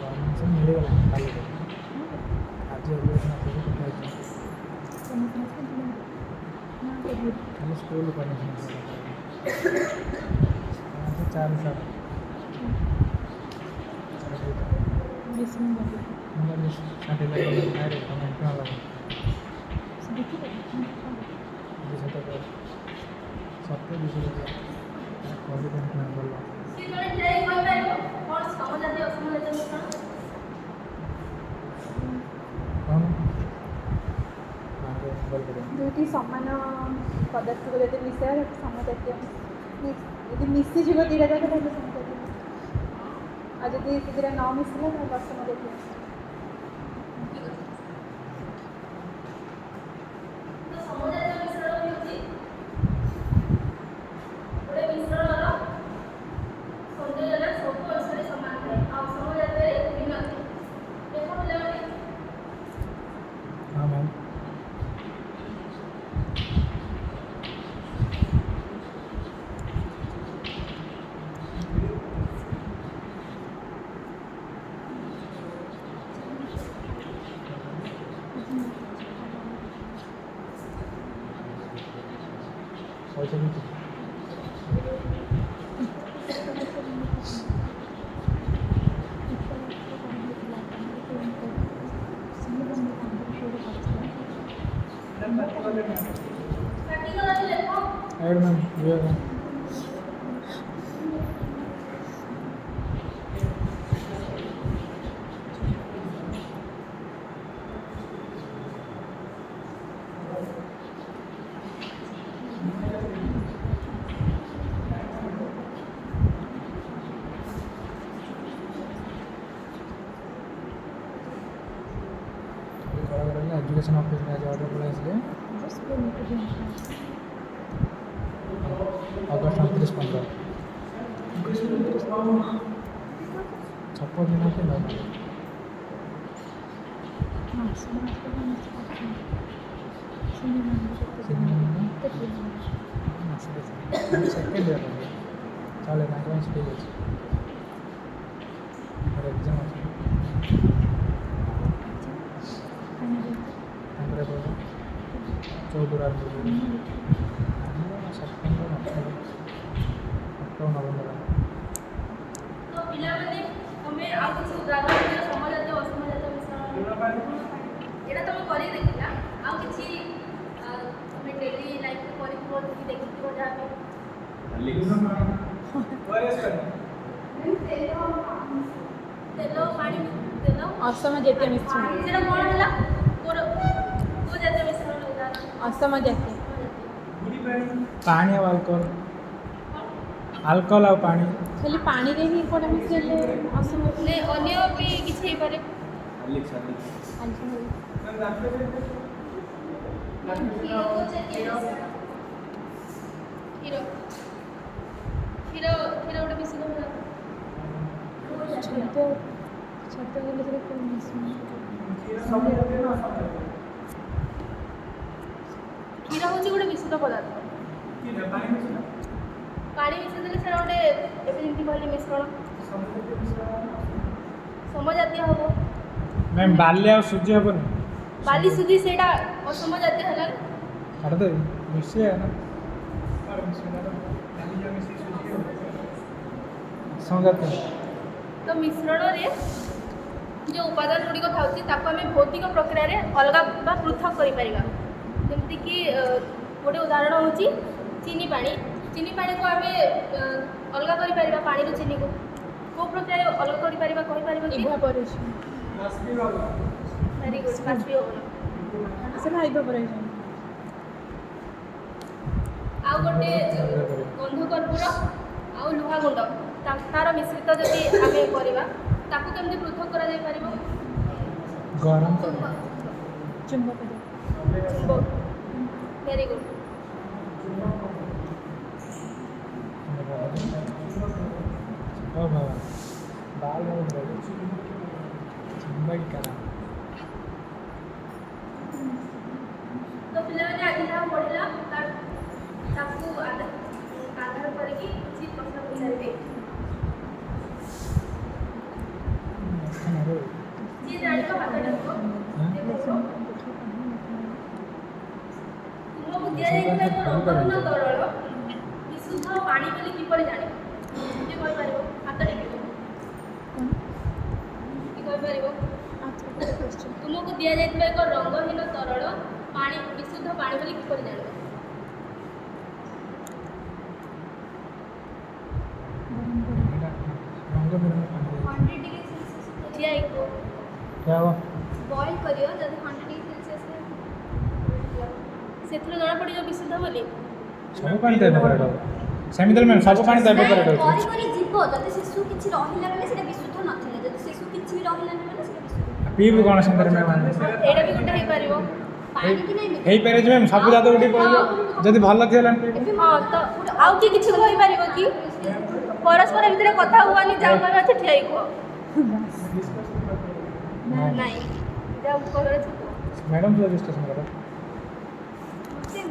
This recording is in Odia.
परमिशन मिलेगा खाली आज खाली स्कूल परमिशन 4 साल दुईटी सामान पदार्थ को यदि मिसा समजातीय यदि मिसीज दुईटा जाक समजातीय आज यदि से न मिसला असमजातीय हाँ मैम पैसा भी ऐड मैम ये है एजुकेशन ऑफिस में आज ऑर्डर पड़ा इसलिए अगस्त 29-15 छप्पन दिन के बाद सेकेंड ईयर चले ना ठीक अच्छे एग्जाम अच्छे 14 सेप्टेम्बर अक्टोबर नवेम्बर तो पिलाମାନେ ଆମେ ଆଉ କିଛି ଉଦାହରଣ ଦିଅ ସମଜାତୀୟ ଅସମଜାତୀୟ ମିଶ୍ରଣ ଏଇଟା ତମେ କରି ଦେଖିଲା ଆଉ କିଛି ତମେ ଡେଲି ଲାଇଫରେ କରିଥିବ କି ଦେଖିଥିବ ଯାହା ତେଲ ପାଣି ତେଲ असमजातीय मिश्रण ସେଟା କ'ଣ ହେଲା କୋଉ ଜାତୀୟ ମିଶ୍ରଣ ଉଦାହରଣ असमजातीय पानी और अल्कोहल और पानी खाली पानी रे ही कोडा मिसेले असमजातीय ने अन्य भी କିଛି ହେଇପାରେ କ୍ଷୀର କ୍ଷୀର କ୍ଷୀର ଗୋଟେ ମିଶି ଗଲା ଛୋଟ ଛୋଟ ଗଲେ ସେଟା କୋଉ ମିଶ୍ରଣ କ୍ଷୀର ହେଉଛି ଗୋଟେ ମିଶ୍ରିତ ପଦାର୍ଥ ପାଣି ମିଶାଇ ଦେଲେ ସେଟା ଗୋଟେ ଏବେ ଯେମିତି କହିଲେ ମିଶ୍ରଣ ସମଜାତୀୟ ହେବ मैम बाली और सूजी हेनी ବାଲି ସୁଜି ସେଇଟା ଅସମଜାତୀୟ ହେଲା काट दे मिसे है ना समझाते ତ ମିଶ୍ରଣରେ ଯେଉଁ ଉପାଦାନ ଗୁଡ଼ିକ ଥାଉଛି ତାକୁ ଆମେ ଭୌତିକ ପ୍ରକ୍ରିୟାରେ ଅଲଗା ବା ପୃଥକ କରିପାରିବା ଯେମିତିକି ଗୋଟେ ଉଦାହରଣ ହେଉଛି ଚିନି ପାଣିକୁ ଆମେ ଅଲଗା କରିପାରିବା ପାଣିରୁ ଚିନିକୁ କେଉଁ ପ୍ରକ୍ରିୟାରେ ଅଲଗା କରିପାରିବା କହିପାରିବ କି इवापोरेशन ଭେରି ଗୁଡ୍ ବାଷ୍ପୀଭବନ सेना इवापोरेशन ଆଉ ଗୋଟେ ଗନ୍ଧ କର୍ପୂର ଆଉ ଲୁହା ଗୁଣ୍ଡ ତାର ମିଶ୍ରିତ ଯଦି ଆମେ କରିବା ତାକୁ କେମିତି ପୃଥକ କରାଯାଇପାରିବ गरम चुंबक ଭେରି ଗୁଡ୍ ओ बाबा बाल चिंबड़ी करा ତ ପିଲାମାନେ ଆଜି ଯାହା ପଢ଼ିଲା ତାକୁ ଆଧାର କରିକି କିଛି ପ୍ରଶ୍ନ ପଚାରିବେ ଜାଣିବ ହାତଟାକୁ ତୁମକୁ ଦିଆଯାଇଥିବା ଏକ ରଙ୍ଗହୀନ ତରଳ ବିଶୁଦ୍ଧ ପାଣି ବୋଲି କିପରି ଜାଣିବ? କିଏ କହିପାରିବ? ହାତ ଟେକିବ। କିଏ କହିପାରିବ? ତୁମକୁ ଦିଆଯାଇଥିବା ଏକ ରଙ୍ଗହୀନ ତରଳ ପାଣି ବିଶୁଦ୍ଧ ପାଣି ବୋଲି କିପରି ଜାଣିବ? ଠିଆ ହେଇକୁ ବଏଲ୍ କରିବ ଯଦି 100 डिग्री सेल्सियस ସେଥିରୁ ଜଣାପଡ଼ିବ ବିଶୁଦ୍ଧ ବୋଲି। ସବୁ ପାଣି ତ ଏଭେପୋରେଟ୍ ହେବ ସେମିତି ମ୍ୟାମ୍ ସବୁ ପାଣି ତ ଏଭେପୋରେଟ୍ କରି ହେଉଛି କରି ଯିବ ଯଦି ଶିଶୁ କିଛି ରହିଲା ବେଳେ ସେଟା ବିଶୁଦ୍ଧ ନଥିଲା ଯଦି ଶିଶୁ କିଛି ବି ରହିଲାନି ବେଳେ ସେଟା ବିଶୁଦ୍ଧ ପିଇବୁ କ'ଣ ସେମିତି ମ୍ୟାମ୍ ଏଇଟା ବି ଗୋଟେ ହେଇପାରିବ। ପାଣି କି ନାହିଁ ହେଇପାରେ ଯେ ମ୍ୟାମ୍ ସବୁ ଯାକ ଉଠି ପଡ଼ିବ ଯଦି ଭଲ ଥିବ ପିଇବୁ ହଁ ତ ଆଉ କିଏ କିଛି କହିପାରିବ କି? ପରସ୍ପର ଭିତରେ କଥା ହୁଅନି ଯାହା କହିବାର ଅଛି ଠିଆ ହେଇ କୁହ। ନାଇଁ ଯାହା କହିବାର ଅଛି କୁହ। ମ୍ୟାଡ଼ାମ୍ ରେଜିଷ୍ଟ୍ରେସନ୍ କର। ସେମ୍